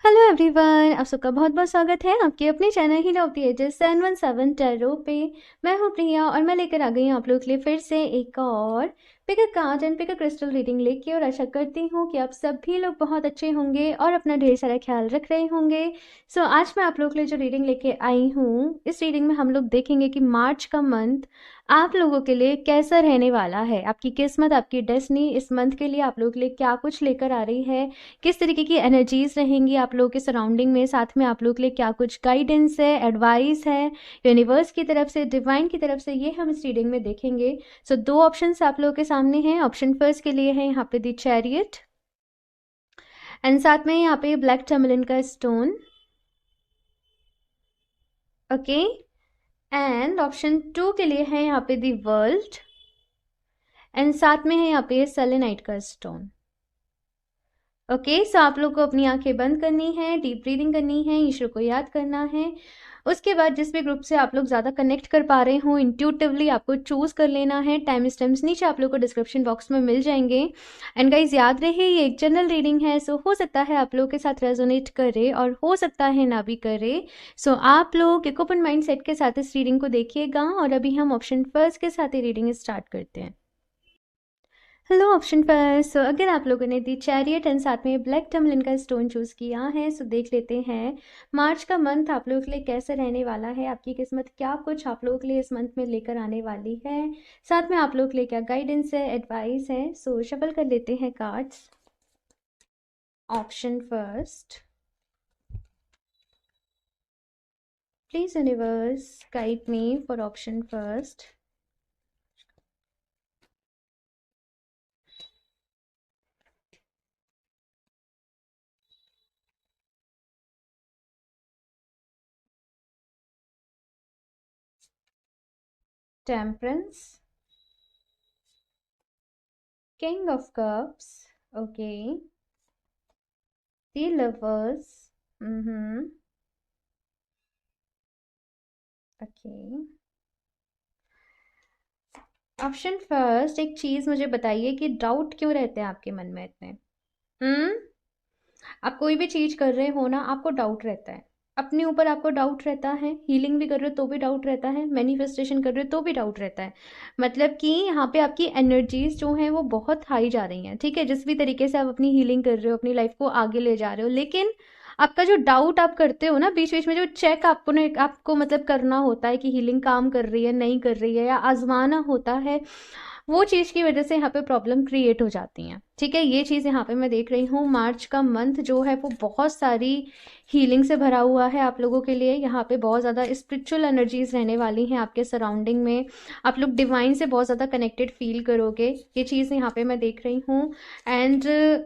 Hello everyone, आप सबका बहुत बहुत स्वागत है आपके अपने चैनल ही ऑफ द एजेस 717 टैरो पे। मैं हूँ प्रिया और मैं लेकर आ गई हूँ आप लोगों के लिए फिर से एक और pick a card and pick a crystal reading लेके। और आशा करती हूँ कि आप सभी लोग बहुत अच्छे होंगे और अपना ढेर सारा ख्याल रख रहे होंगे। सो आज मैं आप लोगों के लिए जो रीडिंग लेके आई हूँ, इस रीडिंग में हम लोग देखेंगे कि मार्च का मंथ आप लोगों के लिए कैसा रहने वाला है। आपकी किस्मत, आपकी डेस्टिनी इस मंथ के लिए आप लोगों के लिए क्या कुछ लेकर आ रही है, किस तरीके की एनर्जीज रहेंगी आप लोगों के सराउंडिंग में, साथ में आप लोगों के लिए क्या कुछ गाइडेंस है, एडवाइस है यूनिवर्स की तरफ से, डिवाइन की तरफ से, ये हम इस रीडिंग में देखेंगे। सो दो ऑप्शंस आप लोगों के सामने हैं। ऑप्शन फर्स्ट के लिए है यहाँ पे दी चैरियट एंड साथ में यहाँ पे ब्लैक टर्मलिन का स्टोन। ओके, एंड ऑप्शन टू के लिए है यहाँ पे दी वर्ल्ड एंड साथ में है यहाँ पे सेलेनाइट का स्टोन। ओके, सो आप लोग को अपनी आंखें बंद करनी है, डीप ब्रीदिंग करनी है, ईश्वर को याद करना है। उसके बाद जिस भी ग्रुप से आप लोग ज़्यादा कनेक्ट कर पा रहे हो, इंट्यूटिवली आपको चूज कर लेना है। टाइम स्टैम्प्स नीचे आप लोग को डिस्क्रिप्शन बॉक्स में मिल जाएंगे। एंड गाइज याद रहे ये एक जनरल रीडिंग है, सो हो सकता है आप लोगों के साथ रेजोनेट करे और हो सकता है ना भी करे। सो आप लोग एक ओपन माइंड सेट के साथ इस रीडिंग को देखिएगा। और अभी हम ऑप्शन फर्स्ट के साथ ही रीडिंग स्टार्ट करते हैं। हेलो ऑप्शन पर, सो अगर आप लोगों ने दी चैरियट एंड साथ में ब्लैक टर्मलिन का स्टोन चूज किया है, सो देख लेते हैं मार्च का मंथ आप लोगों के लिए कैसे रहने वाला है। आपकी किस्मत क्या कुछ आप लोगों के लिए इस मंथ में लेकर आने वाली है, साथ में आप लोगों के लिए क्या गाइडेंस है, एडवाइस है। सो शफल कर लेते हैं cards. Option first, please universe guide me for option first. Temperance, king of cups, okay, the lovers, okay. Option first, एक चीज मुझे बताइए कि डाउट क्यों रहते हैं आपके मन में इतने? हम्म आप कोई भी चीज कर रहे हो ना, आपको डाउट रहता है। अपने ऊपर आपको डाउट रहता है, हीलिंग भी कर रहे हो तो भी डाउट रहता है, मैनिफेस्टेशन कर रहे हो तो भी डाउट रहता है। मतलब कि यहाँ पे आपकी एनर्जीज जो हैं वो बहुत हाई जा रही हैं। ठीक है, जिस भी तरीके से आप अपनी हीलिंग कर रहे हो, अपनी लाइफ को आगे ले जा रहे हो, लेकिन आपका जो डाउट आप करते हो ना बीच बीच में, जो चेक आपको ने आपको मतलब करना होता है कि हीलिंग काम कर रही है नहीं कर रही है, या आजमाना होता है, वो चीज़ की वजह से यहाँ पे प्रॉब्लम क्रिएट हो जाती हैं। ठीक है, ये चीज़ यहाँ पे मैं देख रही हूँ। मार्च का मंथ जो है वो बहुत सारी हीलिंग से भरा हुआ है आप लोगों के लिए। यहाँ पे बहुत ज़्यादा स्पिरिचुअल एनर्जीज रहने वाली हैं आपके सराउंडिंग में। आप लोग डिवाइन से बहुत ज़्यादा कनेक्टेड फील करोगे, ये चीज़ यहाँ पे मैं देख रही हूँ। एंड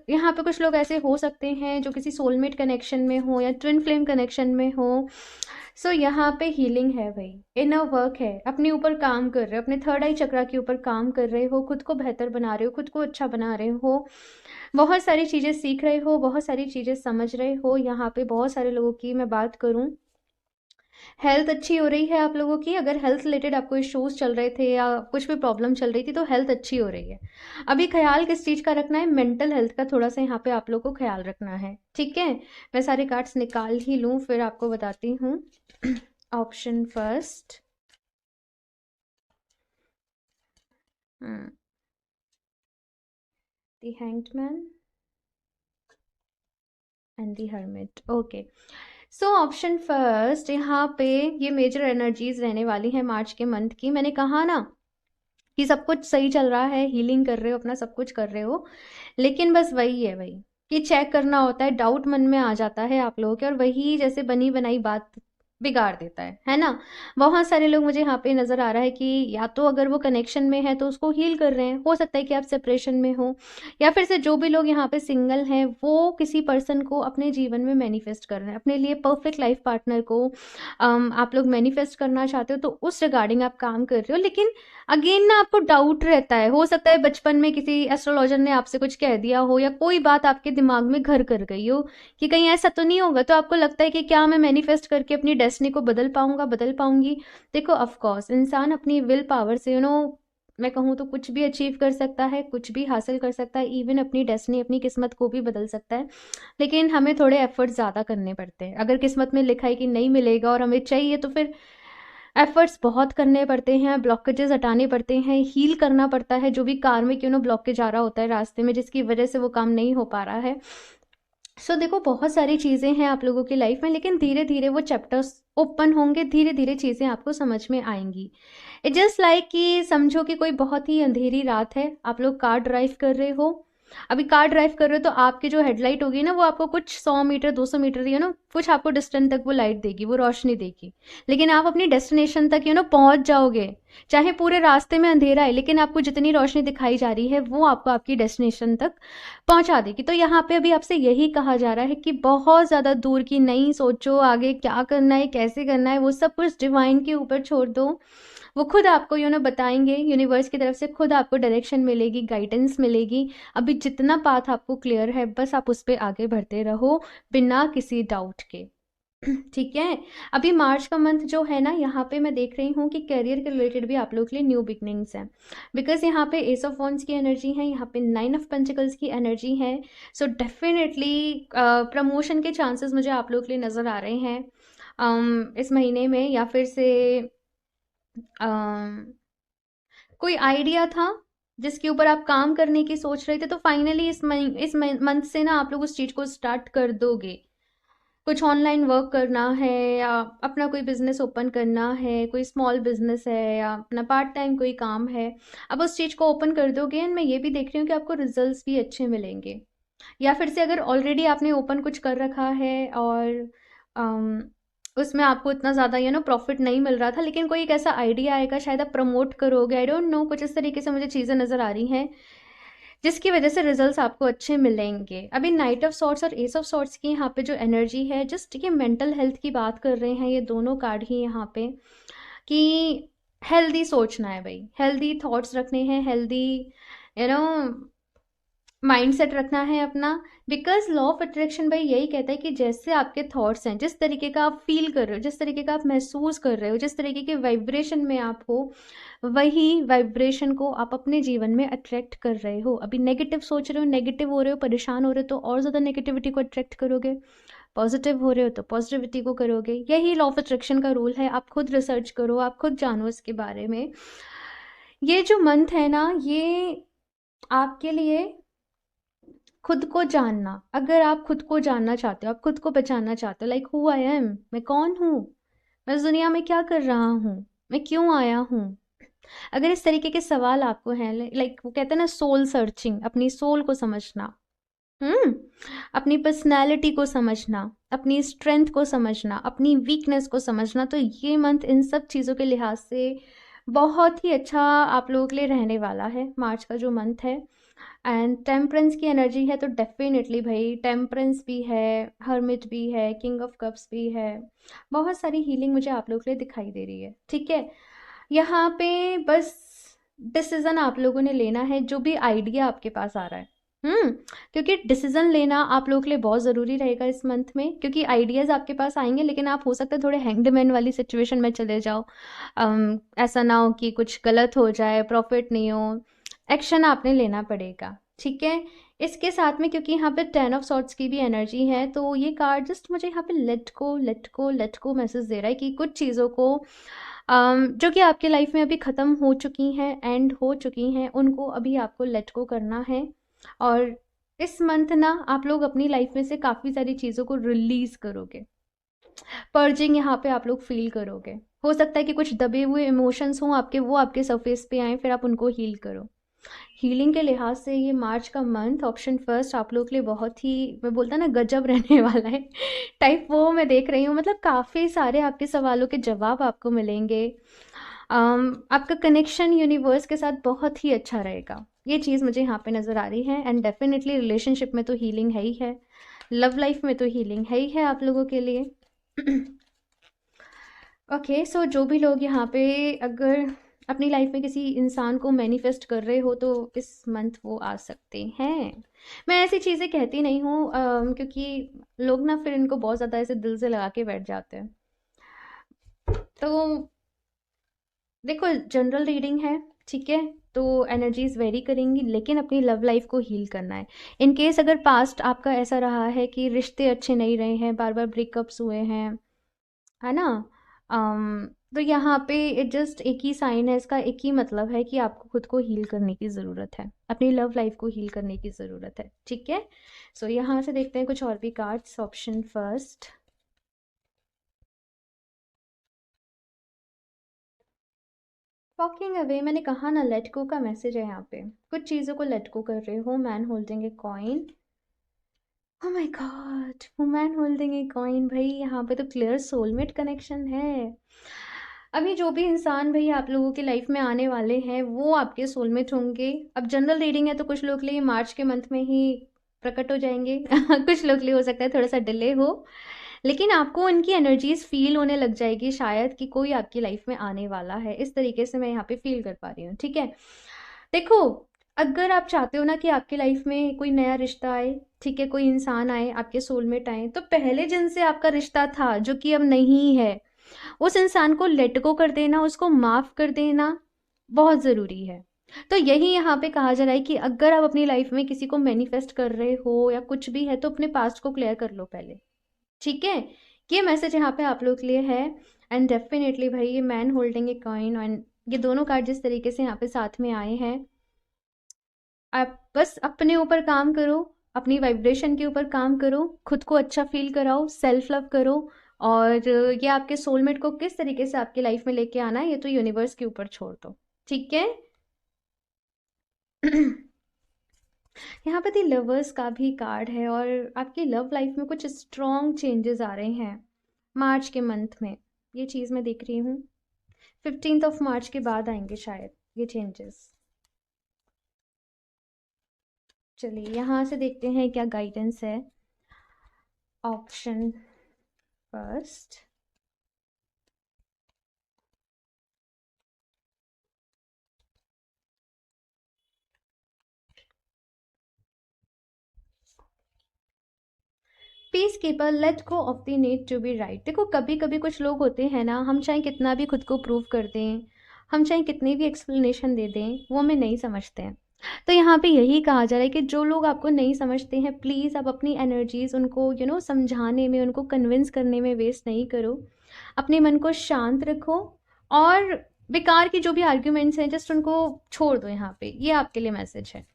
यहाँ पे कुछ लोग ऐसे हो सकते हैं जो किसी सोलमेट कनेक्शन में हो या ट्विन फ्लेम कनेक्शन में हो। सो यहाँ पे हीलिंग है भाई, इनर वर्क है, अपने ऊपर काम कर रहे हो, अपने थर्ड आई चक्रा के ऊपर काम कर रहे हो, खुद को बेहतर बना रहे हो, खुद को अच्छा बना रहे हो, बहुत सारी चीज़ें सीख रहे हो, बहुत सारी चीज़ें समझ रहे हो। यहाँ पे बहुत सारे लोगों की मैं बात करूँ, हेल्थ अच्छी हो रही है आप लोगों की। अगर हेल्थ रिलेटेड आपको इश्यूज चल रहे थे या कुछ भी प्रॉब्लम चल रही थी, तो हेल्थ अच्छी हो रही है। अभी ख्याल किस चीज़ का रखना है, मेंटल हेल्थ का थोड़ा सा यहाँ पे आप लोग को ख्याल रखना है। ठीक है, मैं सारे कार्ड्स निकाल ही लूँ फिर आपको बताती हूँ। Option first, the hanged man and the hermit. Okay, so option first, यहाँ पे ये मेजर एनर्जीज रहने वाली है मार्च के मंथ की। मैंने कहा ना कि सब कुछ सही चल रहा है, हीलिंग कर रहे हो, अपना सब कुछ कर रहे हो, लेकिन बस वही है भाई कि चेक करना होता है, डाउट मन में आ जाता है आप लोगों के, और वही जैसे बनी बनाई बात बिगाड़ देता है ना। बहुत सारे लोग मुझे यहाँ पे नज़र आ रहा है कि या तो अगर वो कनेक्शन में है तो उसको हील कर रहे हैं, हो सकता है कि आप सेपरेशन में हो, या फिर से जो भी लोग यहाँ पे सिंगल हैं वो किसी पर्सन को अपने जीवन में मैनिफेस्ट कर रहे हैं, अपने लिए परफेक्ट लाइफ पार्टनर को आप लोग मैनिफेस्ट करना चाहते हो, तो उस रिगार्डिंग आप काम कर रहे हो। लेकिन अगेन ना आपको डाउट रहता है, हो सकता है बचपन में किसी एस्ट्रोलॉजर ने आपसे कुछ कह दिया हो या कोई बात आपके दिमाग में घर कर गई हो कि कहीं ऐसा तो नहीं होगा, तो आपको लगता है कि क्या मैं मैनिफेस्ट करके अपनी डेस्टिनी को बदल पाऊंगा, बदल पाऊंगी। देखो, ऑफ कोर्स इंसान अपनी विल पावर से मैं कहूँ तो कुछ भी अचीव कर सकता है, कुछ भी हासिल कर सकता है, इवन अपनी डेस्टिनी, अपनी किस्मत को भी बदल सकता है। लेकिन हमें थोड़े एफर्ट्स ज़्यादा करने पड़ते हैं। अगर किस्मत में लिखा है कि नहीं मिलेगा और हमें चाहिए, तो फिर एफर्ट्स बहुत करने पड़ते हैं, ब्लॉकेजेस हटाने पड़ते हैं, हील करना पड़ता है जो भी कार्मिक ब्लॉकेज आ रहा होता है रास्ते में, जिसकी वजह से वो काम नहीं हो पा रहा है। देखो, बहुत सारी चीज़ें हैं आप लोगों की लाइफ में, लेकिन धीरे धीरे वो चैप्टर्स ओपन होंगे, धीरे धीरे चीज़ें आपको समझ में आएंगी। इट जस्ट लाइक कि समझो कि कोई बहुत ही अंधेरी रात है, आप लोग कार ड्राइव कर रहे हो। अभी कार ड्राइव कर रहे हो तो आपकी जो हेडलाइट होगी ना, वो आपको कुछ 100 मीटर 200 मीटर कुछ आपको डिस्टेंस तक वो लाइट देगी, वो रोशनी देगी। लेकिन आप अपनी डेस्टिनेशन तक पहुंच जाओगे, चाहे पूरे रास्ते में अंधेरा है, लेकिन आपको जितनी रोशनी दिखाई जा रही है वो आपको आपकी डेस्टिनेशन तक पहुंचा देगी। तो यहाँ पे अभी आपसे यही कहा जा रहा है कि बहुत ज़्यादा दूर की नहीं सोचो, आगे क्या करना है, कैसे करना है, वो सब कुछ डिवाइन के ऊपर छोड़ दो। वो खुद आपको बताएंगे, यूनिवर्स की तरफ से खुद आपको डायरेक्शन मिलेगी, गाइडेंस मिलेगी। अभी जितना पाथ आपको क्लियर है, बस आप उस पर आगे बढ़ते रहो बिना किसी डाउट के। ठीक है। अभी मार्च का मंथ जो है ना, यहाँ पे मैं देख रही हूँ कि करियर के रिलेटेड भी आप लोग के लिए न्यू बिगनिंग्स हैं, बिकॉज यहाँ पे एस ऑफ वॉन्ड्स की एनर्जी है, यहाँ पे 9 ऑफ पेंटिकल्स की एनर्जी है। सो डेफिनेटली प्रमोशन के चांसेस मुझे आप लोग के लिए नज़र आ रहे हैं इस महीने में। या फिर से अम, कोई आइडिया था जिसके ऊपर आप काम करने की सोच रहे थे, तो फाइनली इस मंथ से ना आप लोग उस चीज़ को स्टार्ट कर दोगे। कुछ ऑनलाइन वर्क करना है, या अपना कोई बिजनेस ओपन करना है, कोई स्मॉल बिजनेस है, या अपना पार्ट टाइम कोई काम है, अब उस चीज़ को ओपन कर दोगे। एंड मैं ये भी देख रही हूँ कि आपको रिजल्ट्स भी अच्छे मिलेंगे। या फिर से अगर ऑलरेडी आपने ओपन कुछ कर रखा है और उसमें आपको इतना ज़्यादा प्रॉफिट नहीं मिल रहा था, लेकिन कोई एक ऐसा आइडिया आएगा, शायद आप प्रमोट करोगे, आई डोंट नो, कुछ इस तरीके से मुझे चीज़ें नज़र आ रही हैं जिसकी वजह से रिजल्ट्स आपको अच्छे मिलेंगे। अभी नाइट ऑफ सॉर्ट्स और एस ऑफ सॉर्ट्स की यहाँ पे जो एनर्जी है, जस्ट ये मेंटल हेल्थ की बात कर रहे हैं ये दोनों कार्ड ही यहाँ पे, कि हेल्दी सोचना है भाई, हेल्दी थॉट्स रखने हैं, हेल्दी यू नो माइंडसेट रखना है अपना। बिकॉज लॉ ऑफ अट्रैक्शन भाई यही कहता है कि जैसे आपके थॉट्स हैं, जिस तरीके का आप फील कर रहे हो, जिस तरीके का आप महसूस कर रहे हो, जिस तरीके के वाइब्रेशन में आप हो, वही वाइब्रेशन को आप अपने जीवन में अट्रैक्ट कर रहे हो। अभी नेगेटिव सोच रहे हो, नेगेटिव हो रहे हो, परेशान हो रहे हो, तो और ज़्यादा नेगेटिविटी को अट्रैक्ट करोगे। पॉजिटिव हो रहे हो तो पॉजिटिविटी को करोगे। यही लॉ ऑफ अट्रैक्शन का रूल है। आप खुद रिसर्च करो, आप खुद जानो इसके बारे में। ये जो मंथ है ना, ये आपके लिए खुद को जानना, अगर आप खुद को जानना चाहते हो, आप खुद को पहचानना चाहते हो, लाइक हु आई एम, मैं कौन हूँ, मैं इस दुनिया में क्या कर रहा हूँ, मैं क्यों आया हूँ। अगर इस तरीके के सवाल आपको हैं, लाइक वो कहते हैं ना सोल सर्चिंग, अपनी सोल को समझना, हम्म अपनी पर्सनैलिटी को समझना, अपनी स्ट्रेंथ को समझना, अपनी वीकनेस को समझना, तो ये मंथ इन सब चीज़ों के लिहाज से बहुत ही अच्छा आप लोगों के लिए रहने वाला है, मार्च का जो मंथ है। एंड टेम्परेंस की एनर्जी है, तो डेफिनेटली भाई टेम्परेंस भी है, हर्मिट भी है, किंग ऑफ कप्स भी है, बहुत सारी हीलिंग मुझे आप लोगों के लिए दिखाई दे रही है। ठीक है। यहाँ पे बस डिसीजन आप लोगों ने लेना है, जो भी आइडिया आपके पास आ रहा है। क्योंकि डिसीजन लेना आप लोगों के लिए बहुत ज़रूरी रहेगा इस मंथ में, क्योंकि आइडियाज़ आपके पास आएंगे, लेकिन आप हो सकता है थोड़े हैंगडमैन वाली सिचुएशन में चले जाओ। ऐसा ना हो कि कुछ गलत हो जाए, प्रॉफिट नहीं हो, एक्शन आपने लेना पड़ेगा। ठीक है। इसके साथ में क्योंकि यहाँ पे 10 ऑफ सॉर्ट्स की भी एनर्जी है, तो ये कार्ड जस्ट मुझे यहाँ पे let go let go let go message दे रहा है कि कुछ चीज़ों को जो कि आपके लाइफ में अभी ख़त्म हो चुकी हैं, एंड हो चुकी हैं, उनको अभी आपको लेट गो करना है। और इस मंथ ना आप लोग अपनी लाइफ में से काफ़ी सारी चीज़ों को रिलीज़ करोगे, पर्जिंग यहाँ पे आप लोग फील करोगे। हो सकता है कि कुछ दबे हुए इमोशंस हों आपके, वो आपके सरफेस पे आए, फिर आप उनको हील करो। हीलिंग के लिहाज से ये मार्च का मंथ ऑप्शन फर्स्ट आप लोग के लिए बहुत ही, मैं बोलता ना, गजब रहने वाला है टाइप, वो मैं देख रही हूँ। मतलब काफ़ी सारे आपके सवालों के जवाब आपको मिलेंगे। आपका कनेक्शन यूनिवर्स के साथ बहुत ही अच्छा रहेगा, ये चीज़ मुझे यहाँ पे नज़र आ रही है। एंड डेफिनेटली रिलेशनशिप में तो हीलिंग है ही है, लव लाइफ में तो हीलिंग है ही है आप लोगों के लिए। ओके, सो जो भी लोग यहाँ पे अगर अपनी लाइफ में किसी इंसान को मैनिफेस्ट कर रहे हो, तो इस मंथ वो आ सकते हैं। मैं ऐसी चीज़ें कहती नहीं हूँ क्योंकि लोग ना फिर इनको बहुत ज़्यादा ऐसे दिल से लगा के बैठ जाते हैं। तो देखो, जनरल रीडिंग है, ठीक है। तो एनर्जीज वेरी करेंगी, लेकिन अपनी लव लाइफ को हील करना है। इन केस अगर पास्ट आपका ऐसा रहा है कि रिश्ते अच्छे नहीं रहे हैं, बार बार ब्रेकअप्स हुए हैं, है ना, तो यहाँ पे जस्ट एक ही साइन है, इसका एक ही मतलब है कि आपको खुद को हील करने की ज़रूरत है, अपनी लव लाइफ को हील करने की ज़रूरत है। ठीक है। सो यहाँ से देखते हैं कुछ और भी cards. Option first, walking away. मैंने कहा ना, लेट गो का मैसेज है यहाँ पे। कुछ चीज़ों को लेट गो कर रहे हो। Man holding a coin. Oh my god, woman holding a coin. भाई यहाँ पे तो क्लियर सोलमेट कनेक्शन है। अभी जो भी इंसान भाई आप लोगों की लाइफ में आने वाले हैं वो आपके सोलमेट होंगे। अब जनरल रीडिंग है तो कुछ लोग के लिए मार्च के मंथ में ही प्रकट हो जाएंगे कुछ लोग के लिए हो सकता है थोड़ा सा डिले हो, लेकिन आपको उनकी एनर्जीज फील होने लग जाएगी शायद कि कोई आपकी लाइफ में आने वाला है। इस तरीके से मैं यहाँ पे फील कर पा रही हूँ। ठीक है। देखो, अगर आप चाहते हो ना कि आपकी लाइफ में कोई नया रिश्ता आए, ठीक है, कोई इंसान आए, आपके सोलमेट आए, तो पहले जिनसे आपका रिश्ता था जो कि अब नहीं है, उस इंसान को लेट गो कर देना, उसको माफ कर देना बहुत ज़रूरी है। तो यही यहाँ पे कहा जा रहा है कि अगर आप अपनी लाइफ में किसी को मैनिफेस्ट कर रहे हो या कुछ भी है, तो अपने पास्ट को क्लियर कर लो पहले। ठीक है। ये मैसेज यहाँ पे आप लोग के लिए है। एंड डेफिनेटली भाई, ये man holding a coin and ये दोनों कार्ड जिस तरीके से यहाँ पे साथ में आए हैं, आप बस अपने ऊपर काम करो, अपनी वाइब्रेशन के ऊपर काम करो, खुद को अच्छा फील कराओ, सेल्फ लव करो। और ये आपके सोलमेट को किस तरीके से आपकी लाइफ में लेके आना है ये तो यूनिवर्स के ऊपर छोड़ दो। ठीक है। यहाँ पे दी लवर्स का भी कार्ड है और आपकी लव लाइफ में कुछ स्ट्रॉन्ग चेंजेस आ रहे हैं मार्च के मंथ में। ये चीज़ मैं देख रही हूँ 15th ऑफ मार्च के बाद आएंगे शायद ये चेंजेस। चलिए यहाँ से देखते हैं क्या गाइडेंस है। Option first, peace keeper, let go of the need to be right. देखो, कभी कभी कुछ लोग होते हैं ना, हम चाहे कितना भी खुद को प्रूव कर दें, हम चाहे कितनी भी एक्सप्लेनेशन दे दें, वो हमें नहीं समझते हैं। तो यहाँ पे यही कहा जा रहा है कि जो लोग आपको नहीं समझते हैं, प्लीज़ आप अपनी एनर्जीज उनको समझाने में, उनको कन्विंस करने में वेस्ट नहीं करो। अपने मन को शांत रखो और बेकार की जो भी आर्ग्यूमेंट्स हैं जस्ट उनको छोड़ दो। यहाँ पे ये आपके लिए मैसेज है।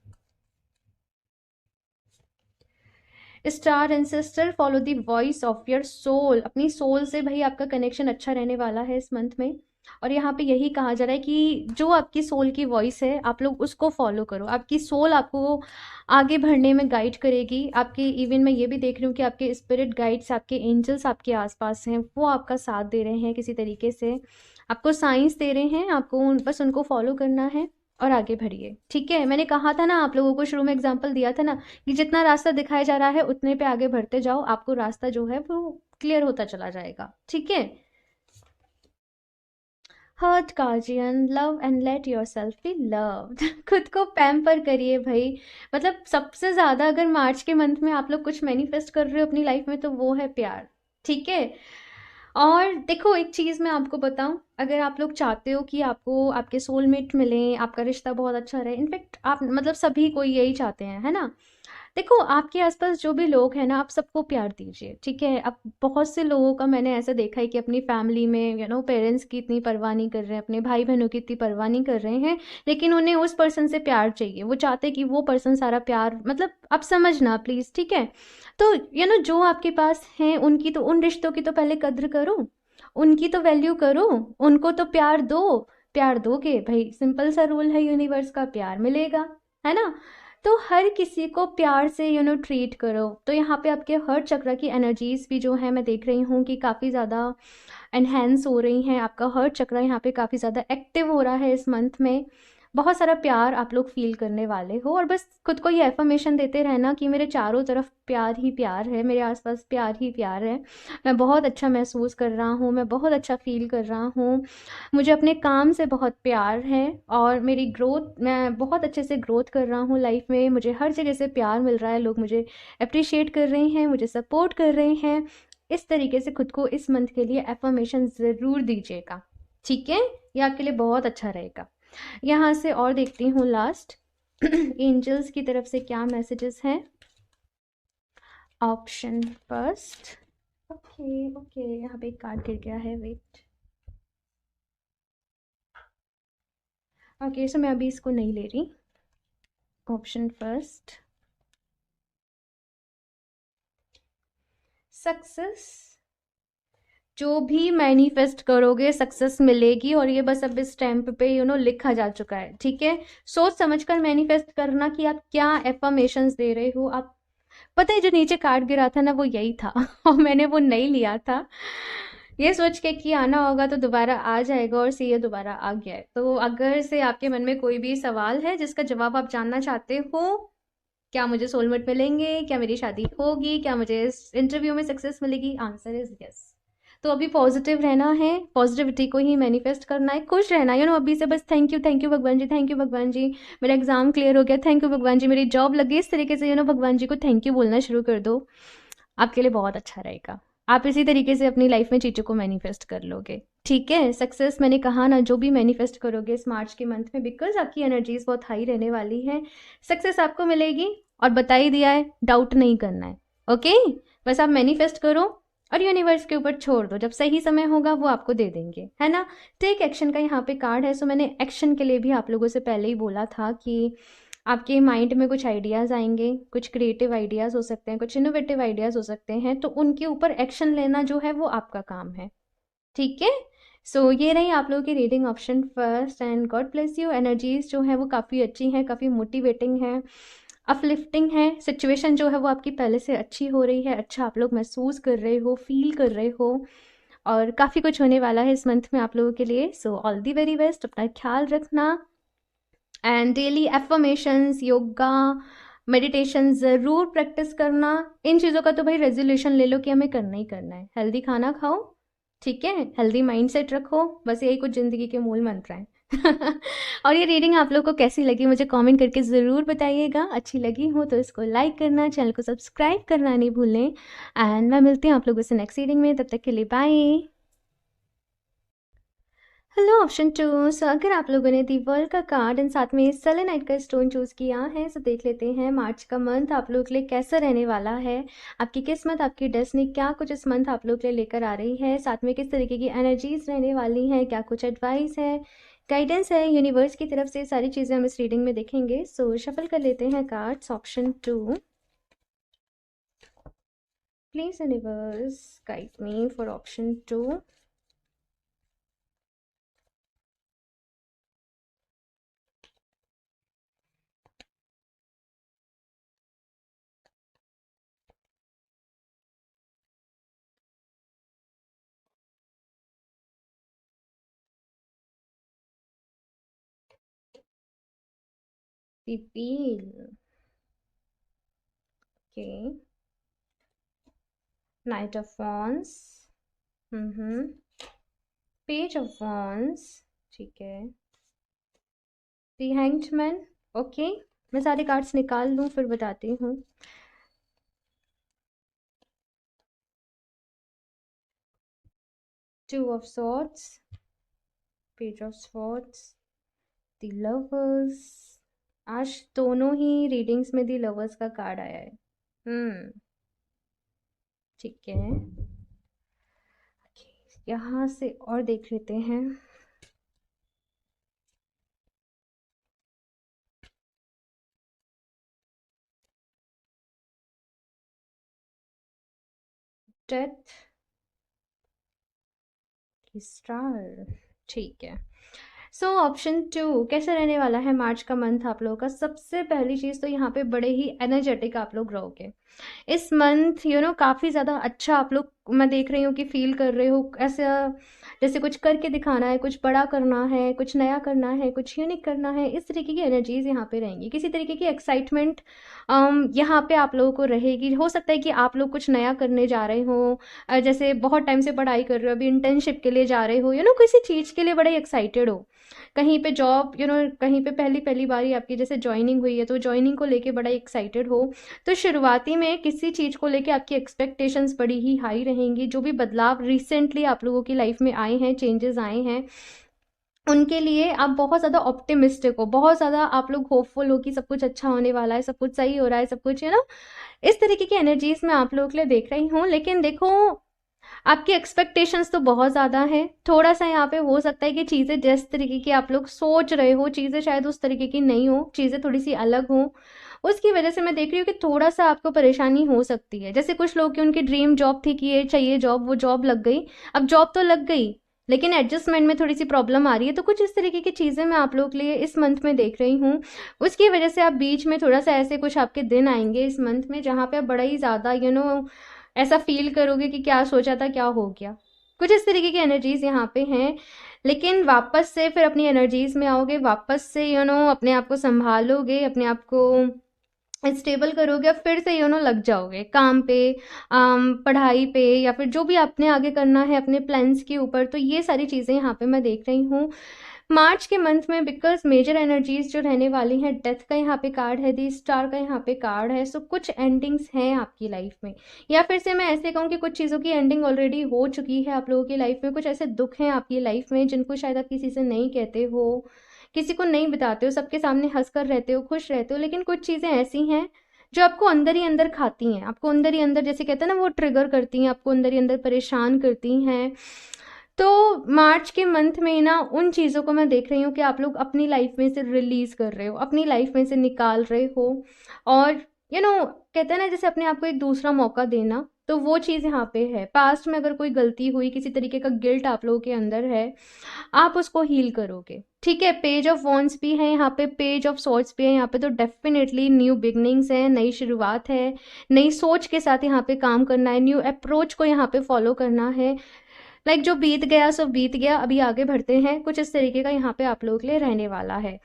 Star and sister, follow the voice of your soul. अपनी सोल से भाई आपका कनेक्शन अच्छा रहने वाला है इस मंथ में। और यहाँ पे यही कहा जा रहा है कि जो आपकी सोल की वॉइस है आप लोग उसको फॉलो करो। आपकी सोल आपको आगे बढ़ने में गाइड करेगी। आपके इवन मैं ये भी देख रही हूँ कि आपके स्पिरिट गाइड्स, आपके एंजल्स आपके आसपास हैं, वो आपका साथ दे रहे हैं किसी तरीके से, आपको साइंस दे रहे हैं। आपको बस उनको फॉलो करना है और आगे बढ़िए। ठीक है। मैंने कहा था ना आप लोगों को, शुरू में एग्जाम्पल दिया था ना कि जितना रास्ता दिखाया जा रहा है उतने पे आगे बढ़ते जाओ, आपको रास्ता जो है वो क्लियर होता चला जाएगा। ठीक है। Heart guardian, love and let yourself be loved खुद को पैम्पर करिए भाई। मतलब सबसे ज़्यादा अगर मार्च के मंथ में आप लोग कुछ मैनिफेस्ट कर रहे हो अपनी लाइफ में तो वो है प्यार। ठीक है। और देखो, एक चीज़ मैं आपको बताऊं, अगर आप लोग चाहते हो कि आपको आपके सोलमेट मिलें, आपका रिश्ता बहुत अच्छा रहे, इनफैक्ट आप मतलब सभी कोई यही चाहते हैं, है ना। देखो, आपके आसपास जो भी लोग हैं ना, आप सबको प्यार दीजिए। ठीक है। अब बहुत से लोगों का मैंने ऐसा देखा है कि अपनी फैमिली में पेरेंट्स की इतनी परवाह नहीं कर रहे हैं, अपने भाई बहनों की इतनी परवाह नहीं कर रहे हैं, लेकिन उन्हें उस पर्सन से प्यार चाहिए। वो चाहते हैं कि वो पर्सन सारा प्यार, मतलब आप समझना प्लीज़। ठीक है। तो जो आपके पास हैं उनकी तो, उन रिश्तों की तो पहले कद्र करो, उनकी तो वैल्यू करो, उनको तो प्यार दो। प्यार दोगे भाई, सिंपल सा रूल है यूनिवर्स का, प्यार मिलेगा, है ना। तो हर किसी को प्यार से ट्रीट करो। तो यहाँ पे आपके हर्ट चक्र की एनर्जीज भी जो है मैं देख रही हूँ कि काफ़ी ज़्यादा एनहेंस हो रही हैं। आपका हर्ट चक्र यहाँ पे काफ़ी ज़्यादा एक्टिव हो रहा है इस मंथ में। बहुत सारा प्यार आप लोग फील करने वाले हो और बस खुद को ये एफर्मेशन देते रहना कि मेरे चारों तरफ प्यार ही प्यार है, मेरे आसपास प्यार ही प्यार है, मैं बहुत अच्छा महसूस कर रहा हूँ, मैं बहुत अच्छा फील कर रहा हूँ, मुझे अपने काम से बहुत प्यार है और मेरी ग्रोथ, मैं बहुत अच्छे से ग्रोथ कर रहा हूँ लाइफ में, मुझे हर जगह से प्यार मिल रहा है, लोग मुझे अप्रिशिएट कर रहे हैं, मुझे सपोर्ट कर रहे हैं। इस तरीके से खुद को इस मंथ के लिए एफर्मेशन ज़रूर दीजिएगा। ठीक है। ये आपके लिए बहुत अच्छा रहेगा। यहाँ से और देखती हूँ लास्ट एंजल्स की तरफ से क्या मैसेजेस हैं। Option first. ओके ओके, यहाँ पे एक कार्ड गिर गया है, वेट। ओके सो मैं अभी इसको नहीं ले रही। Option first, success. जो भी मैनिफेस्ट करोगे सक्सेस मिलेगी, और ये बस अब इस स्टैम्प पे लिखा जा चुका है, ठीक है। सोच समझ कर मैनिफेस्ट करना कि आप क्या एफर्मेशंस दे रहे हो। आप पता है जो नीचे कार्ड गिरा था ना, वो यही था और मैंने वो नहीं लिया था। ये सोच के कि आना होगा तो दोबारा आ जाएगा, और सी ये दोबारा आ गया है। तो अगर से आपके मन में कोई भी सवाल है जिसका जवाब आप जानना चाहते हो, क्या मुझे सोलमेट मिलेंगे, क्या मेरी शादी होगी, क्या मुझे इस इंटरव्यू में सक्सेस मिलेगी, आंसर इज यस। तो अभी पॉजिटिव रहना है, पॉजिटिविटी को ही मैनिफेस्ट करना है, खुश रहना है। अभी से बस थैंक यू भगवान जी, थैंक यू भगवान जी, मेरा एग्जाम क्लियर हो गया, थैंक यू भगवान जी, मेरी जॉब लगी। इस तरीके से भगवान जी को थैंक यू बोलना शुरू कर दो, आपके लिए बहुत अच्छा रहेगा। आप इसी तरीके से अपनी लाइफ में चीज़ों को मैनिफेस्ट कर लोगे, ठीक है। सक्सेस मैंने कहा ना, जो भी मैनिफेस्ट करोगे इस मार्च के मंथ में, बिकॉज आपकी एनर्जीज बहुत हाई रहने वाली है, सक्सेस आपको मिलेगी। और बता ही दिया है, डाउट नहीं करना है, ओके। बस आप मैनिफेस्ट करो और यूनिवर्स के ऊपर छोड़ दो, जब सही समय होगा वो आपको दे देंगे, है ना। टेक एक्शन का यहाँ पे कार्ड है। सो मैंने एक्शन के लिए भी आप लोगों से पहले ही बोला था कि आपके माइंड में कुछ आइडियाज़ आएंगे, कुछ क्रिएटिव आइडियाज़ हो सकते हैं, कुछ इनोवेटिव आइडियाज़ हो सकते हैं, तो उनके ऊपर एक्शन लेना जो है वो आपका काम है, ठीक है। सो ये रही आप लोगों की reading, option first. And God bless you. Energies जो है वो काफ़ी अच्छी हैं, काफ़ी मोटिवेटिंग है, अपलिफ्टिंग है। सिचुएशन जो है वो आपकी पहले से अच्छी हो रही है, अच्छा आप लोग महसूस कर रहे हो, फील कर रहे हो, और काफ़ी कुछ होने वाला है इस मंथ में आप लोगों के लिए। So all the very best, अपना ख्याल रखना। And daily affirmations, yoga, meditation ज़रूर प्रैक्टिस करना। इन चीज़ों का तो भाई रेजोल्यूशन ले लो कि हमें करना ही करना है। हेल्दी खाना खाओ, ठीक है, हेल्दी माइंडसेट रखो, बस यही कुछ ज़िंदगी के मूल मंत्र हैं। और ये रीडिंग आप लोग को कैसी लगी मुझे कमेंट करके ज़रूर बताइएगा। अच्छी लगी हो तो इसको लाइक करना, चैनल को सब्सक्राइब करना नहीं भूलें। एंड मैं मिलती हूँ आप लोगों से नेक्स्ट रीडिंग में, तब तक के लिए bye. Hello option two. So अगर आप लोगों ने दी वर्ल्ड का कार्ड एंड साथ में सेलेनाइट का स्टोन चूज़ किया है, सो देख लेते हैं मार्च का मंथ आप लोगों के लिए कैसा रहने वाला है। आपकी किस्मत, आपकी डेस्टिनी क्या कुछ इस मंथ आप लोग के लिए लेकर आ रही है, साथ में किस तरीके की एनर्जीज रहने वाली हैं, क्या कुछ एडवाइस है, गाइडेंस है यूनिवर्स की तरफ से, सारी चीज़ें हम इस रीडिंग में देखेंगे। सो शफल कर लेते हैं cards. Option two, please universe guide me for option two. Reveal. Okay. Knight of Wands. Page of wands, ठीक है। दी हैंग्ड मैन। ओके, मैं सारे कार्ड्स निकाल लूँ फिर बताती हूँ। Two of swords, page of swords, the lovers. आज दोनों ही रीडिंग्स में दी लवर्स का कार्ड आया है। ठीक है, यहाँ से और देख लेते हैं। डेथ, स्टार, ठीक है। सो ऑप्शन टू, कैसे रहने वाला है मार्च का मंथ आप लोगों का। सबसे पहली चीज़ तो यहाँ पे बड़े ही एनर्जेटिक आप लोग रहोगे इस मंथ, काफ़ी ज़्यादा अच्छा आप लोग, मैं देख रही हूँ कि फील कर रहे हो ऐसा जैसे कुछ करके दिखाना है, कुछ बड़ा करना है, कुछ नया करना है, कुछ यूनिक करना है। इस तरीके की एनर्जीज यहाँ पे रहेंगी, किसी तरीके की एक्साइटमेंट यहाँ पे आप लोगों को रहेगी। हो सकता है कि आप लोग कुछ नया करने जा रहे हो, जैसे बहुत टाइम से पढ़ाई कर रहे हो, अभी इंटर्नशिप के लिए जा रहे हो, किसी चीज़ के लिए बड़े एक्साइटेड हो, कहीं पे जॉब, कहीं पे पहली पहली बारी आपकी जैसे ज्वाइनिंग हुई है तो ज्वाइनिंग को लेके बड़ा एक्साइटेड हो। तो शुरुआती में किसी चीज़ को लेके आपकी एक्सपेक्टेशंस बड़ी ही हाई रहेंगी। जो भी बदलाव रिसेंटली आप लोगों की लाइफ में आए हैं, चेंजेस आए हैं, उनके लिए आप बहुत ज़्यादा ऑप्टिमिस्टिक हो, बहुत ज़्यादा आप लोग होपफुल हो कि सब कुछ अच्छा होने वाला है, सब कुछ सही हो रहा है, सब कुछ इस तरीके की एनर्जीज मैं आप लोगों के लिए देख रही हूँ। लेकिन देखो, आपकी एक्सपेक्टेशंस तो बहुत ज़्यादा हैं। थोड़ा सा यहाँ पे हो सकता है कि चीज़ें जिस तरीके की आप लोग सोच रहे हो, चीज़ें शायद उस तरीके की नहीं हो, चीज़ें थोड़ी सी अलग हो। उसकी वजह से मैं देख रही हूँ कि थोड़ा सा आपको परेशानी हो सकती है। जैसे कुछ लोग की उनकी ड्रीम जॉब थी कि ये चाहिए जॉब, वो जॉब लग गई। अब जॉब तो लग गई, लेकिन एडजस्टमेंट में थोड़ी सी प्रॉब्लम आ रही है। तो कुछ इस तरीके की चीज़ें मैं आप लोग के लिए इस मंथ में देख रही हूँ। उसकी वजह से आप बीच में थोड़ा सा ऐसे कुछ आपके दिन आएंगे इस मंथ में, जहाँ पे आप बड़ा ही ज़्यादा ऐसा फील करोगे कि क्या सोचा था, क्या हो गया। कुछ इस तरीके की एनर्जीज यहाँ पे हैं। लेकिन वापस से फिर अपनी एनर्जीज में आओगे, वापस से अपने आप को संभालोगे, अपने आप को स्टेबल करोगे, फिर से लग जाओगे काम पे, पढ़ाई पे, या फिर जो भी आपने आगे करना है अपने प्लान्स के ऊपर। तो ये सारी चीज़ें यहाँ पे मैं देख रही हूँ मार्च के मंथ में। बिकॉज मेजर एनर्जीज जो रहने वाली हैं, डेथ का यहाँ पे कार्ड है, दी स्टार का यहाँ पे कार्ड है। सो कुछ एंडिंग्स हैं आपकी लाइफ में, या फिर से मैं ऐसे कहूँ कि कुछ चीज़ों की एंडिंग ऑलरेडी हो चुकी है आप लोगों की लाइफ में। कुछ ऐसे दुख हैं आपकी लाइफ में जिनको शायद आप किसी से नहीं कहते हो, किसी को नहीं बताते हो, सबके सामने हंसकर रहते हो, खुश रहते हो। लेकिन कुछ चीज़ें ऐसी हैं जो आपको अंदर ही अंदर खाती हैं, आपको अंदर ही अंदर, जैसे कहते हैं ना, वो ट्रिगर करती हैं, आपको अंदर ही अंदर परेशान करती हैं। तो मार्च के मंथ में उन चीज़ों को मैं देख रही हूँ कि आप लोग अपनी लाइफ में से रिलीज कर रहे हो, अपनी लाइफ में से निकाल रहे हो। और कहते हैं ना, जैसे अपने आप को एक दूसरा मौका देना, तो वो चीज़ यहाँ पे है। पास्ट में अगर कोई गलती हुई, किसी तरीके का गिल्ट आप लोगों के अंदर है, आप उसको हील करोगे। ठीक है, पेज ऑफ वॉन्ड्स भी है यहाँ पे, पेज ऑफ सॉर्ड्स भी है यहाँ पे। तो डेफिनेटली न्यू बिगनिंग्स है, नई शुरुआत है, नई सोच के साथ यहाँ पे काम करना है, न्यू अप्रोच को यहाँ पे फॉलो करना है। जो बीत गया सो बीत गया, अभी आगे बढ़ते हैं। कुछ इस तरीके का यहाँ पे आप लोगों के लिए रहने वाला है।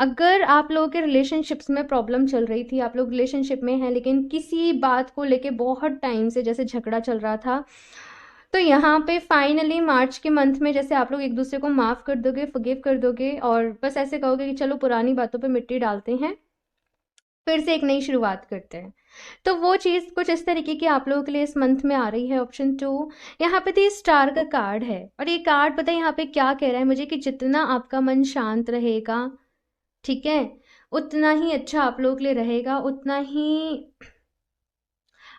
अगर आप लोगों के रिलेशनशिप्स में प्रॉब्लम चल रही थी, आप लोग रिलेशनशिप में हैं लेकिन किसी बात को लेके बहुत टाइम से जैसे झगड़ा चल रहा था, तो यहाँ पे फाइनली मार्च के मंथ में जैसे आप लोग एक दूसरे को माफ़ कर दोगे, फॉरगिव कर दोगे, और बस ऐसे कहोगे कि चलो पुरानी बातों पे मिट्टी डालते हैं, फिर से एक नई शुरुआत करते हैं। तो वो चीज़ कुछ इस तरीके की आप लोगों के लिए इस मंथ में आ रही है। ऑप्शन 2, यहाँ पे 3 स्टार का कार्ड है, और ये कार्ड पता है यहाँ पे क्या कह रहा है मुझे, कि जितना आपका मन शांत रहेगा, ठीक है, उतना ही अच्छा आप लोगों के लिए रहेगा, उतना ही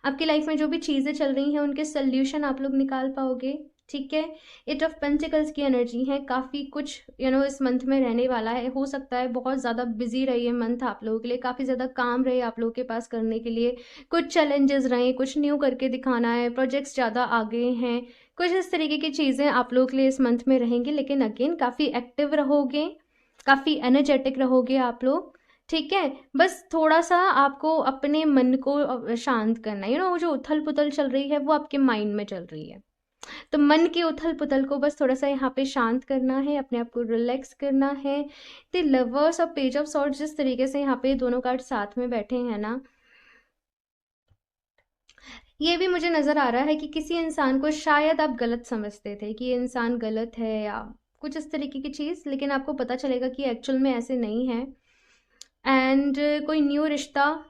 आपकी लाइफ में जो भी चीज़ें चल रही हैं उनके सोल्यूशन आप लोग निकाल पाओगे। ठीक है, एट ऑफ पेंटिकल्स की एनर्जी है, काफ़ी कुछ इस मंथ में रहने वाला है। हो सकता है बहुत ज़्यादा बिजी रही है मंथ आप लोगों के लिए, काफ़ी ज़्यादा काम रहे आप लोगों के पास करने के लिए, कुछ चैलेंजेस रहे, कुछ न्यू करके दिखाना है, प्रोजेक्ट्स ज़्यादा आगे हैं, कुछ इस तरीके की चीज़ें आप लोगों के लिए इस मंथ में रहेंगी। लेकिन अगेन काफ़ी एक्टिव रहोगे, काफ़ी एनर्जेटिक रहोगे आप लोग। ठीक है, बस थोड़ा-सा आपको अपने मन को शांत करना है। वो जो उथल-पुथल चल रही है वो आपके माइंड में चल रही है। तो मन की उथल-पुथल को बस थोड़ा-सा यहाँ पे शांत करना है, अपने आप को रिलैक्स करना है। द लवर्स और पेज ऑफ सॉर्ड्स जिस तरीके से यहाँ पे दोनों कार्ड साथ में बैठे हैं ना, ये भी मुझे नज़र आ रहा है कि किसी इंसान को शायद आप गलत समझते थे कि ये इंसान गलत है या कुछ इस तरीके की चीज़, लेकिन आपको पता चलेगा कि एक्चुअल में ऐसे नहीं है। एंड कोई न्यू रिश्ता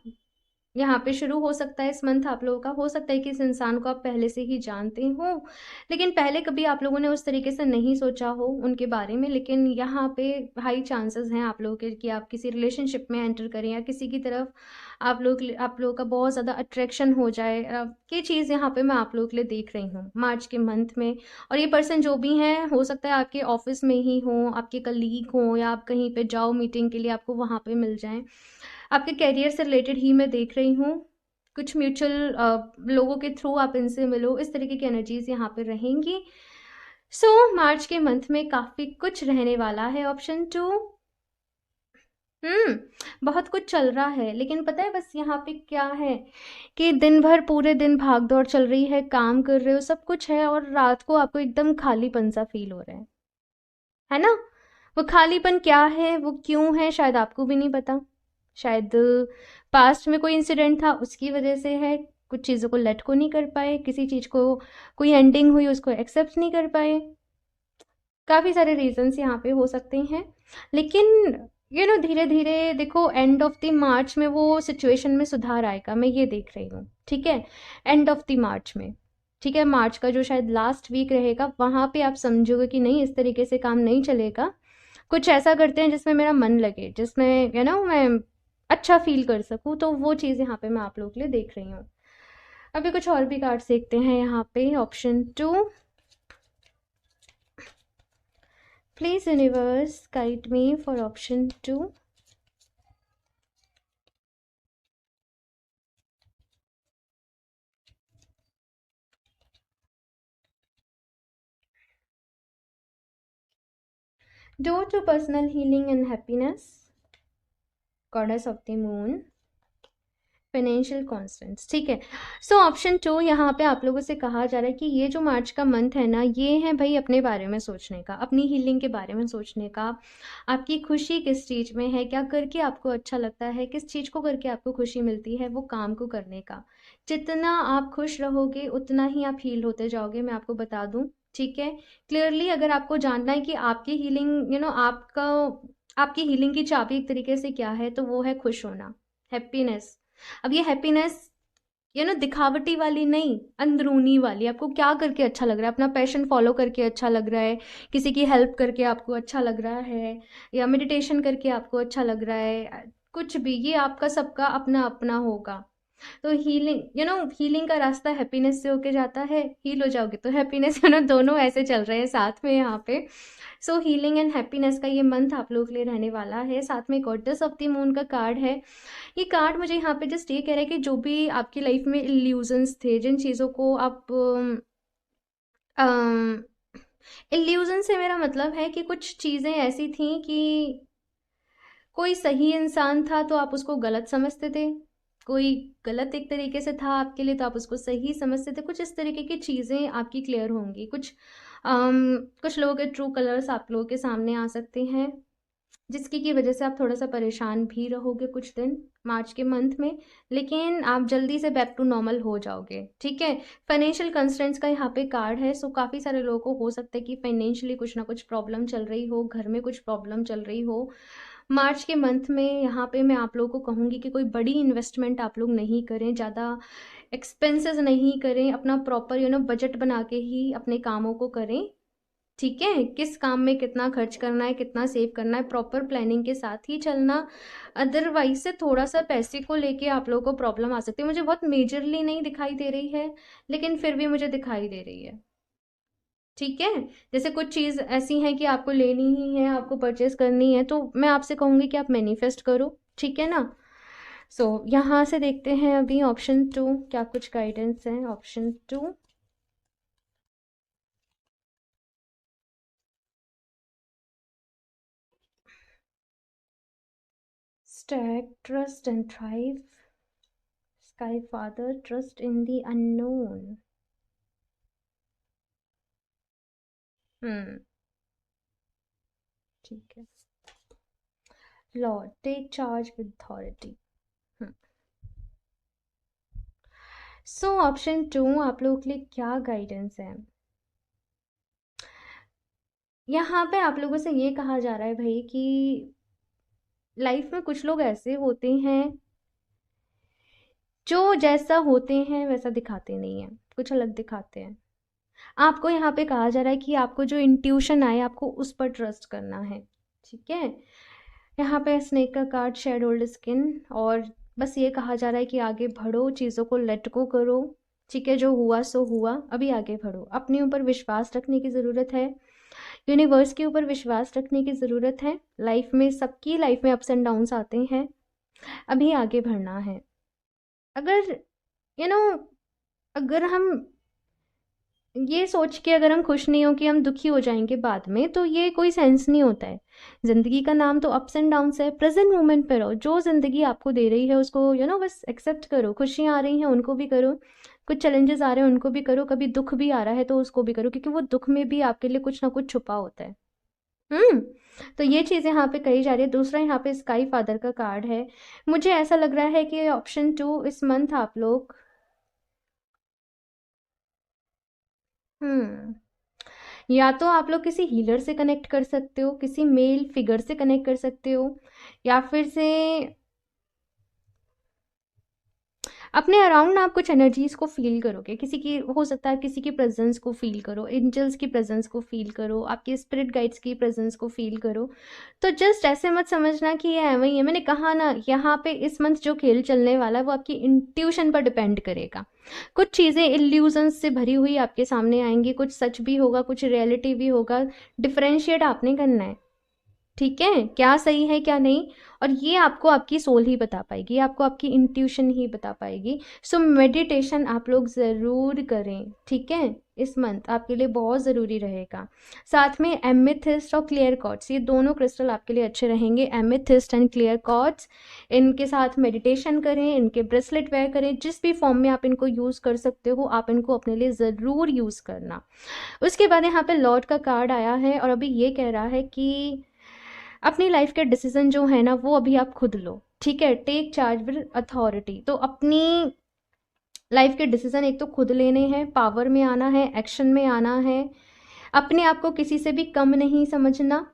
यहाँ पे शुरू हो सकता है इस मंथ आप लोगों का। हो सकता है कि इस इंसान को आप पहले से ही जानते हो, लेकिन पहले कभी आप लोगों ने उस तरीके से नहीं सोचा हो उनके बारे में। लेकिन यहाँ पे हाई चांसेस हैं आप लोगों के कि आप किसी रिलेशनशिप में एंटर करें, या किसी की तरफ आप लोगों का बहुत ज़्यादा अट्रैक्शन हो जाए। ये चीज़ यहाँ पे मैं आप लोगों के लिए देख रही हूँ मार्च के मंथ में। और ये पर्सन जो भी हैं, हो सकता है आपके ऑफिस में ही हों, आपके कलीग हों, या आप कहीं पे जाओ मीटिंग के लिए, आपको वहाँ पे मिल जाएं। आपके करियर से रिलेटेड ही मैं देख रही हूँ। कुछ म्यूचुअल लोगों के थ्रू आप इनसे मिलो, इस तरीके की एनर्जीज यहाँ पे रहेंगी। मार्च के मंथ में काफ़ी कुछ रहने वाला है। ऑप्शन 2, बहुत कुछ चल रहा है, लेकिन पता है बस यहाँ पे क्या है कि दिन भर पूरे दिन भाग दौड़ चल रही है, काम कर रहे हो, सब कुछ है, और रात को आपको एकदम खालीपन सा फील हो रहा है ना? वो खालीपन क्या है, वो क्यों है, शायद आपको भी नहीं पता। शायद पास्ट में कोई इंसिडेंट था, उसकी वजह से है। कुछ चीज़ों को लेट को नहीं कर पाए, किसी चीज़ को कोई एंडिंग हुई उसको एक्सेप्ट नहीं कर पाए। काफ़ी सारे रीजंस यहाँ पे हो सकते हैं, लेकिन धीरे धीरे देखो एंड ऑफ द मार्च में वो सिचुएशन में सुधार आएगा, मैं ये देख रही हूँ। ठीक है, एंड ऑफ द मार्च में, ठीक है, मार्च का जो शायद लास्ट वीक रहेगा, वहाँ पे आप समझोगे कि नहीं, इस तरीके से काम नहीं चलेगा। कुछ ऐसा करते हैं जिसमें मेरा मन लगे, जिसमें मैं अच्छा फील कर सकूँ, तो वो चीज़ यहाँ पे मैं आप लोगों के लिए देख रही हूँ। अभी कुछ और भी कार्ड्स देखते हैं यहाँ पे। Option 2, please universe guide me for option 2। Door to personal healing and happiness, goddess of the moon, financial constants. ठीक है। सो ऑप्शन 2 यहाँ पे आप लोगों से कहा जा रहा है कि ये जो मार्च का मंथ है ना, ये है भाई अपने बारे में सोचने का, अपनी हीलिंग के बारे में सोचने का। आपकी खुशी किस चीज़ में है, क्या करके आपको अच्छा लगता है, किस चीज़ को करके आपको खुशी मिलती है, वो काम को करने का। जितना आप खुश रहोगे उतना ही आप हील होते जाओगे, मैं आपको बता दूं। ठीक है। क्लियरली अगर आपको जानना है कि आपकी हीलिंग आपका आपकी हीलिंग की चाबी एक तरीके से क्या है, तो वो है खुश होना, हैप्पीनेस। अब ये हैप्पीनेस दिखावटी वाली नहीं, अंदरूनी वाली। आपको क्या करके अच्छा लग रहा है, अपना पैशन फॉलो करके अच्छा लग रहा है, किसी की हेल्प करके आपको अच्छा लग रहा है, या मेडिटेशन करके आपको अच्छा लग रहा है, कुछ भी, ये आपका सबका अपना अपना होगा। तो हीलिंग हीलिंग का रास्ता हैप्पीनेस से होके जाता है, हील हो जाओगे तो हैप्पीनेस, दोनों ऐसे चल रहे हैं साथ में यहाँ पे। सो हीलिंग एंड हैप्पीनेस का ये मंथ आप लोगों के लिए रहने वाला है। साथ में गॉडेस ऑफ द मून का कार्ड है। ये कार्ड मुझे यहाँ पे जस्ट ये कह रहा है कि जो भी आपकी लाइफ में इल्यूजन्स थे, जिन चीज़ों को आप इल्यूजन से मेरा मतलब है कि कुछ चीज़ें ऐसी थी कि कोई सही इंसान था तो आप उसको गलत समझते थे, कोई गलत एक तरीके से था आपके लिए तो आप उसको सही समझते थे। कुछ इस तरीके की चीज़ें आपकी क्लियर होंगी। कुछ लोगों के ट्रू कलर्स आप लोगों के सामने आ सकते हैं, जिसकी की वजह से आप थोड़ा सा परेशान भी रहोगे कुछ दिन मार्च के मंथ में, लेकिन आप जल्दी से बैक टू नॉर्मल हो जाओगे। ठीक है। फाइनेंशियल कंस्ट्रेंट्स का यहाँ पे कार्ड है। सो काफ़ी सारे लोगों को हो सकता है कि फाइनेंशियली कुछ ना कुछ प्रॉब्लम चल रही हो, घर में कुछ प्रॉब्लम चल रही हो मार्च के मंथ में। यहाँ पे मैं आप लोगों को कहूँगी कि कोई बड़ी इन्वेस्टमेंट आप लोग नहीं करें, ज़्यादा एक्सपेंसेस नहीं करें, अपना प्रॉपर बजट बना के ही अपने कामों को करें। ठीक है। किस काम में कितना खर्च करना है, कितना सेव करना है, प्रॉपर प्लानिंग के साथ ही चलना। अदरवाइज से थोड़ा सा पैसे को लेके आप लोगों को प्रॉब्लम आ सकती है। मुझे बहुत मेजरली नहीं दिखाई दे रही है, लेकिन फिर भी मुझे दिखाई दे रही है। ठीक है। जैसे कुछ चीज़ ऐसी है कि आपको लेनी ही है, आपको परचेस करनी है, तो मैं आपसे कहूँगी कि आप मैनिफेस्ट करो। ठीक है ना। यहाँ से देखते हैं अभी ऑप्शन 2 क्या कुछ गाइडेंस है। Option 2, stag, trust and thrive, sky father, trust in the unknown. Hmm. ठीक है। Lord, take charge with authority. So option 2 आप लोगों के लिए क्या गाइडेंस है। यहाँ पे आप लोगों से ये कहा जा रहा है भाई कि लाइफ में कुछ लोग ऐसे होते हैं जो जैसा होते हैं वैसा दिखाते नहीं हैं, कुछ अलग दिखाते हैं। आपको यहाँ पे कहा जा रहा है कि आपको जो इंट्यूशन आए आपको उस पर ट्रस्ट करना है। ठीक है। यहाँ पे स्नेक का कार्ड, शेड ओल्ड स्किन, और बस ये कहा जा रहा है कि आगे बढ़ो, चीज़ों को लेट गो करो। ठीक है। जो हुआ सो हुआ, अभी आगे बढ़ो। अपने ऊपर विश्वास रखने की ज़रूरत है, यूनिवर्स के ऊपर विश्वास रखने की ज़रूरत है। लाइफ में, सबकी लाइफ में अप्स एंड डाउन्स आते हैं, अभी आगे बढ़ना है। अगर यू नो अगर हम ये सोच के अगर हम खुश नहीं हो कि हम दुखी हो जाएंगे बाद में, तो ये कोई सेंस नहीं होता है। ज़िंदगी का नाम तो अप्स एंड डाउन्स है। प्रेजेंट मोमेंट पे रहो, जो ज़िंदगी आपको दे रही है उसको बस एक्सेप्ट करो। खुशियाँ आ रही हैं उनको भी करो, कुछ चैलेंजेस आ रहे हैं उनको भी करो, कभी दुख भी आ रहा है तो उसको भी करो, क्योंकि वो दुख में भी आपके लिए कुछ ना कुछ छुपा होता है। हम्म। तो ये चीज़ यहाँ पे कही जा रही है। दूसरा यहाँ पे स्काई फादर का कार्ड है। मुझे ऐसा लग रहा है कि ऑप्शन 2 इस मंथ आप लोग हम्म या तो आप लोग किसी हीलर से कनेक्ट कर सकते हो, किसी मेल फिगर से कनेक्ट कर सकते हो, या फिर से अपने अराउंड ना आप कुछ एनर्जीज को फील करोगे, किसी की हो सकता है, किसी की प्रेजेंस को फील करो, एंजल्स की प्रेजेंस को फील करो, आपके स्पिरिट गाइड्स की प्रेजेंस को फील करो। तो जस्ट ऐसे मत समझना कि ये है वही है, मैंने कहा ना यहाँ पे इस मंथ जो खेल चलने वाला है वो आपकी इंट्यूशन पर डिपेंड करेगा। कुछ चीज़ें इल्यूजन्स से भरी हुई आपके सामने आएंगी, कुछ सच भी होगा, कुछ रियलिटी भी होगा, डिफरेंशिएट आपने करना है। ठीक है, क्या सही है क्या नहीं, और ये आपको आपकी सोल ही बता पाएगी, आपको आपकी इंट्यूशन ही बता पाएगी। सो मेडिटेशन आप लोग ज़रूर करें, ठीक है, इस मंथ आपके लिए बहुत ज़रूरी रहेगा। साथ में एमेथिस्ट और क्लियर क्वार्ट्ज, ये दोनों क्रिस्टल आपके लिए अच्छे रहेंगे, एमेथिस्ट एंड क्लियर क्वार्ट्ज। इनके साथ मेडिटेशन करें, इनके ब्रेसलेट वेयर करें, जिस भी फॉर्म में आप इनको यूज़ कर सकते हो आप इनको अपने लिए ज़रूर यूज़ करना। उसके बाद यहाँ पे लॉर्ड का कार्ड आया है और अभी ये कह रहा है कि अपनी लाइफ के डिसीजन जो है ना वो अभी आप खुद लो, ठीक है, टेक चार्ज विद अथॉरिटी। तो अपनी लाइफ के डिसीजन एक तो खुद लेने हैं, पावर में आना है, एक्शन में आना है, अपने आप को किसी से भी कम नहीं समझना,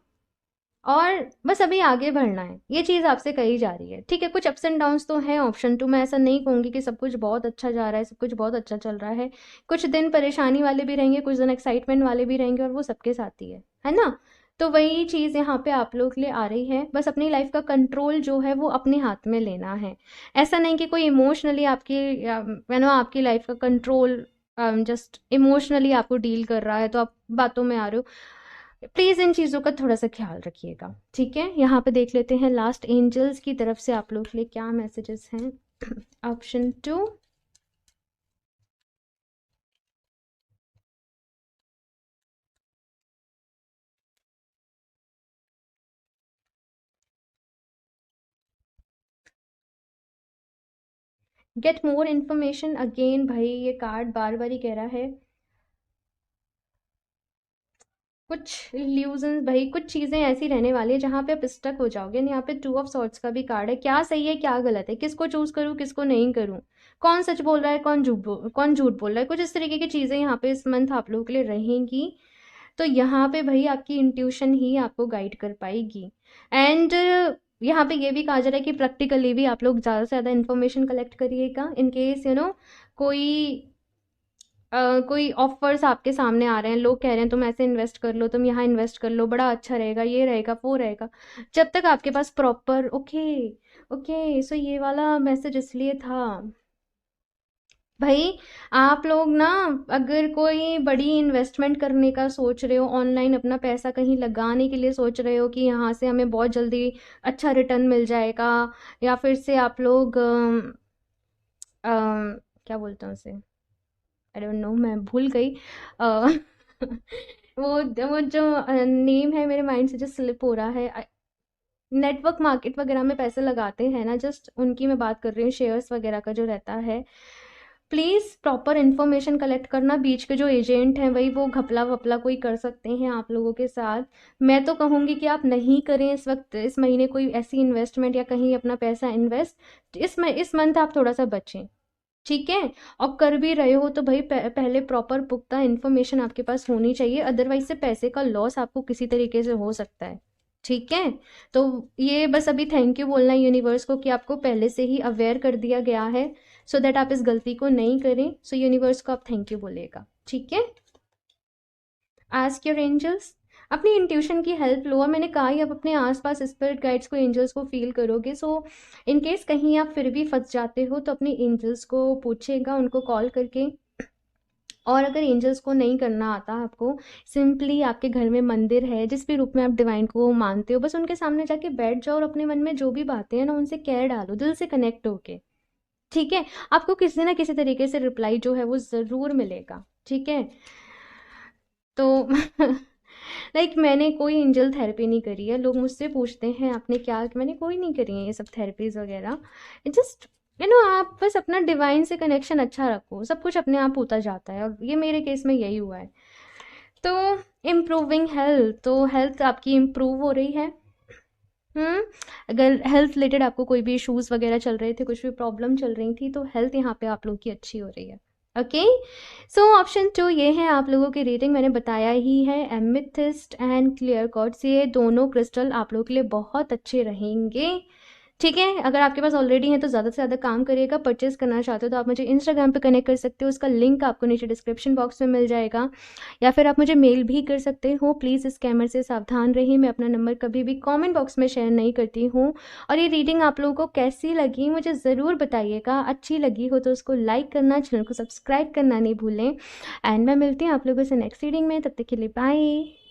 और बस अभी आगे बढ़ना है, ये चीज़ आपसे कही जा रही है। ठीक है, कुछ अप्स एंड डाउन्स तो हैं ऑप्शन टू, मैं ऐसा नहीं कहूँगी कि सब कुछ बहुत अच्छा जा रहा है, सब कुछ बहुत अच्छा चल रहा है। कुछ दिन परेशानी वाले भी रहेंगे, कुछ दिन एक्साइटमेंट वाले भी रहेंगे, और वो सबके साथ ही है ना। तो वही चीज़ यहाँ पे आप लोग के लिए आ रही है, बस अपनी लाइफ का कंट्रोल जो है वो अपने हाथ में लेना है। ऐसा नहीं कि कोई इमोशनली आपकी आपकी लाइफ का कंट्रोल जस्ट इमोशनली आपको डील कर रहा है तो आप बातों में आ रहे हो। प्लीज़ इन चीज़ों का थोड़ा सा ख्याल रखिएगा, ठीक है। यहाँ पे देख लेते हैं लास्ट एंजल्स की तरफ से आप लोग के लिए क्या मैसेजेस हैं। Option 2, get more information. Again भाई ये कार्ड बार बार ही कह रहा है कुछ इल्यूजन, भाई कुछ चीज़ें ऐसी रहने वाली है जहाँ पे आप स्टक हो जाओगे। यहाँ पे 2 ऑफ सॉर्ड्स का भी कार्ड है, क्या सही है क्या गलत है, किसको चूज करूँ किसको नहीं करूँ, कौन सच बोल रहा है कौन झूठ बोल रहा है, कुछ इस तरीके की चीज़ें यहाँ पे इस मंथ आप लोगों के लिए रहेंगी। तो यहाँ पे भाई आपकी इंट्यूशन ही आपको गाइड कर पाएगी। एंड यहाँ पे ये भी कहा जा रहा है कि प्रैक्टिकली भी आप लोग ज़्यादा से ज़्यादा इन्फॉर्मेशन कलेक्ट करिएगा, इन केस कोई कोई ऑफर्स आपके सामने आ रहे हैं, लोग कह रहे हैं तुम ऐसे इन्वेस्ट कर लो, तुम यहाँ इन्वेस्ट कर लो, बड़ा अच्छा रहेगा, ये रहेगा वो रहेगा। जब तक आपके पास प्रॉपर ओके ओके, सो ये वाला मैसेज इसलिए था भाई, आप लोग ना अगर कोई बड़ी इन्वेस्टमेंट करने का सोच रहे हो, ऑनलाइन अपना पैसा कहीं लगाने के लिए सोच रहे हो कि यहाँ से हमें बहुत जल्दी अच्छा रिटर्न मिल जाएगा, या फिर से आप लोग क्या बोलते हैं उसे, आई डोंट नो, मैं भूल गई। अ, वो जो नेम है मेरे माइंड से जो स्लिप हो रहा है, नेटवर्क मार्केट वगैरह में पैसे लगाते हैं ना, जस्ट उनकी मैं बात कर रही हूँ, शेयर्स वगैरह का जो रहता है। प्लीज़ प्रॉपर इन्फॉर्मेशन कलेक्ट करना, बीच के जो एजेंट हैं वही वो घपला वपला कोई कर सकते हैं आप लोगों के साथ। मैं तो कहूँगी कि आप नहीं करें इस वक्त, इस महीने कोई ऐसी इन्वेस्टमेंट या कहीं अपना पैसा इन्वेस्ट, इस मंथ आप थोड़ा सा बचें, ठीक है। और कर भी रहे हो तो भाई पहले प्रॉपर पुख्ता इन्फॉर्मेशन आपके पास होनी चाहिए, अदरवाइज से पैसे का लॉस आपको किसी तरीके से हो सकता है, ठीक है। तो ये बस अभी थैंक यू बोलना है यूनिवर्स को कि आपको पहले से ही अवेयर कर दिया गया है, सो दैट आप इस गलती को नहीं करें। सो यूनिवर्स को आप थैंक यू बोलिएगा, ठीक है। आस्क योर एंजल्स, अपनी इंट्यूशन की हेल्प लो, और मैंने कहा ही आप अपने आसपास स्पिरिट गाइड्स को, एंजल्स को फील करोगे। सो इन केस कहीं आप फिर भी फंस जाते हो तो अपने एंजल्स को पूछेगा, उनको कॉल करके। और अगर एंजल्स को नहीं करना आता आपको, सिंपली आपके घर में मंदिर है, जिस भी रूप में आप डिवाइन को मानते हो, बस उनके सामने जाके बैठ जाओ और अपने मन में जो भी बातें हैं ना उनसे कह डालो, दिल से कनेक्ट होके, ठीक है। आपको किसी ना किसी तरीके से रिप्लाई जो है वो ज़रूर मिलेगा, ठीक है। तो लाइक मैंने कोई एंजल थेरेपी नहीं करी है, लोग मुझसे पूछते हैं आपने क्या, मैंने कोई नहीं करी है ये सब थेरेपीज वगैरह। जस्ट आप बस अपना डिवाइन से कनेक्शन अच्छा रखो, सब कुछ अपने आप होता जाता है, और ये मेरे केस में यही हुआ है। तो इम्प्रूविंग हेल्थ, तो हेल्थ आपकी इम्प्रूव हो रही है। अगर हेल्थ रिलेटेड आपको कोई भी इश्यूज वगैरह चल रहे थे, कुछ भी प्रॉब्लम चल रही थी, तो हेल्थ यहाँ पे आप लोग की अच्छी हो रही है। ओके, सो ऑप्शन 2 ये है आप लोगों की रीडिंग, मैंने बताया ही है, एमिथिस्ट एंड क्लियर क्वार्ट्ज, ये दोनों क्रिस्टल आप लोगों के लिए बहुत अच्छे रहेंगे, ठीक है, अगर आपके पास ऑलरेडी है तो ज़्यादा से ज़्यादा काम करिएगा। परचेज़ करना चाहते हो तो आप मुझे इंस्टाग्राम पे कनेक्ट कर सकते हो, उसका लिंक आपको नीचे डिस्क्रिप्शन बॉक्स में मिल जाएगा, या फिर आप मुझे मेल भी कर सकते हो। प्लीज़ स्कैमर से सावधान रहिए, मैं अपना नंबर कभी भी कमेंट बॉक्स में शेयर नहीं करती हूँ। और ये रीडिंग आप लोगों को कैसी लगी मुझे ज़रूर बताइएगा, अच्छी लगी हो तो उसको लाइक करना, चैनल को सब्सक्राइब करना नहीं भूलें। एंड मैं मिलती हूँ आप लोगों से नेक्स्ट रीडिंग में, तब तक के लिए बाय।